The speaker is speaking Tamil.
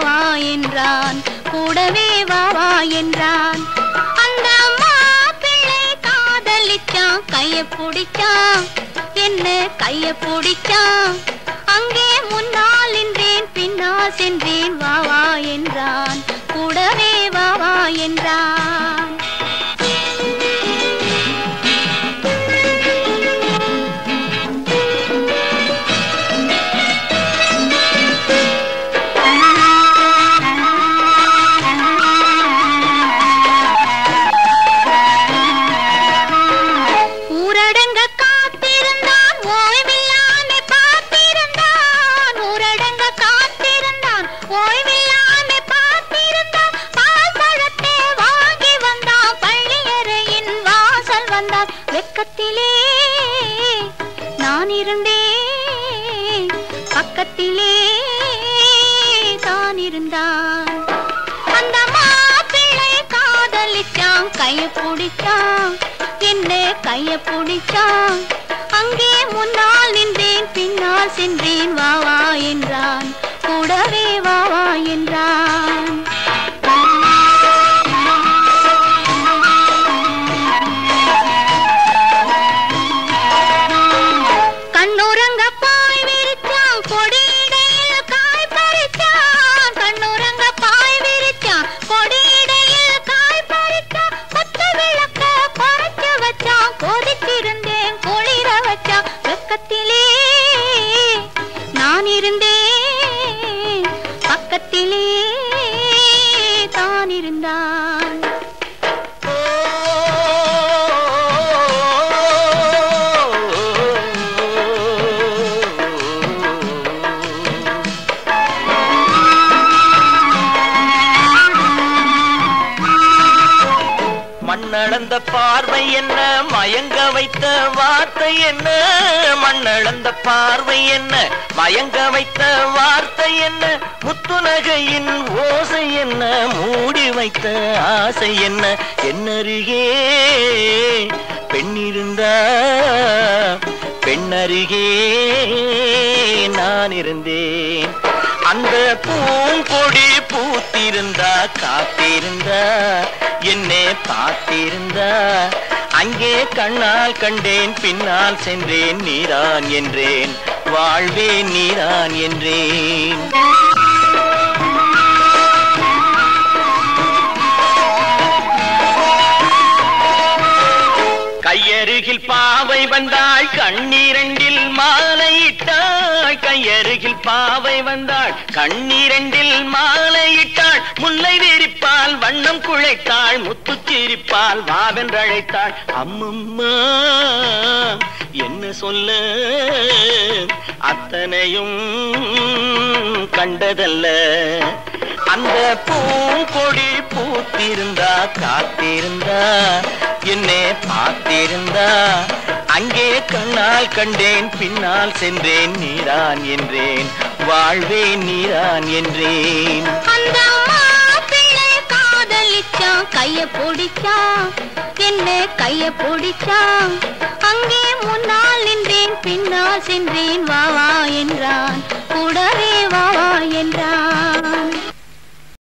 வா என்றான், கூடவே வா என்றான். அந்த மாப்பிள்ளை காதலிச்சான், கைய பிடிச்சான், என்ன கைய பிடிச்சான். அங்கே முன்னால் நின்றேன், பின்னால் சென்றேன், வா என்றான், கூடவே வா என்றான். வெக்கத்திலே நான் இருந்தேன், பக்கத்திலே தான் இருந்தான். அந்த மாப்பிள்ளை காதலிச்சான், கைய பிடிச்சான், என்ன கைய பிடிச்சான். அங்கே முன்னால் நின்றேன், பின்னால் சென்றேன், வா என்றான், கூடவே வா என்றான். வெக்கத்திலே நான் இருந்தேன், பக்கத்திலே தான் இருந்தான். மண்ணளந்த பார்வை என்ன, மயங்க வைத்த வார்த்தை என்ன, மண்ணளந்த பார்வை என்ன, மயங்க வைத்த வார்த்தை என்ன, முத்துநகையின் ஓசை என்ன, மூடி வைத்த ஆசை என்ன. என்னருகே பெண்ணிருந்தா, பெண்ணருகே நான் இருந்தேன். அந்த பூங்கொடி பூத்திருந்தா, காத்திருந்தா, என்னை பார்த்திருந்தா, அங்கே கண்ணால் கண்டேன், பின்னால் சென்றேன், நீதான் என்றேன், வாழ்வே நீதான் என்றேன். கையருகில் பாவை வந்தாள், கண்ணீரண்டில் மாலையிட்டாள். கையருகில் பாவை வந்தாள், கண்ணீரண்டில் மாலையிட்டாள். முல்லை விரிப்பால் வண்ணம் குழைத்தாள், முத்து சிரிப்பால் வாவென்றழைத்தாள். அம்மம்மா என்ன சொல்ல, அத்தனையும் கண்டதல்ல. அந்த பூங்கொடி பூத்திருந்தா, காத்திருந்தா, என்னை பார்த்திருந்தா, அங்கே கண்ணால் கண்டேன், பின்னால் சென்றேன், நீதான் என்றேன், வாழ்வே நீதான் என்றேன். அந்த மாப்பிள்ளை காதலிச்சான், கைய பிடிச்சான், என்ன கைய பிடிச்சான். அங்கே முன்னால் நின்றேன், பின்னால் சென்றேன், வா என்றான், கூடவே வா என்றான்.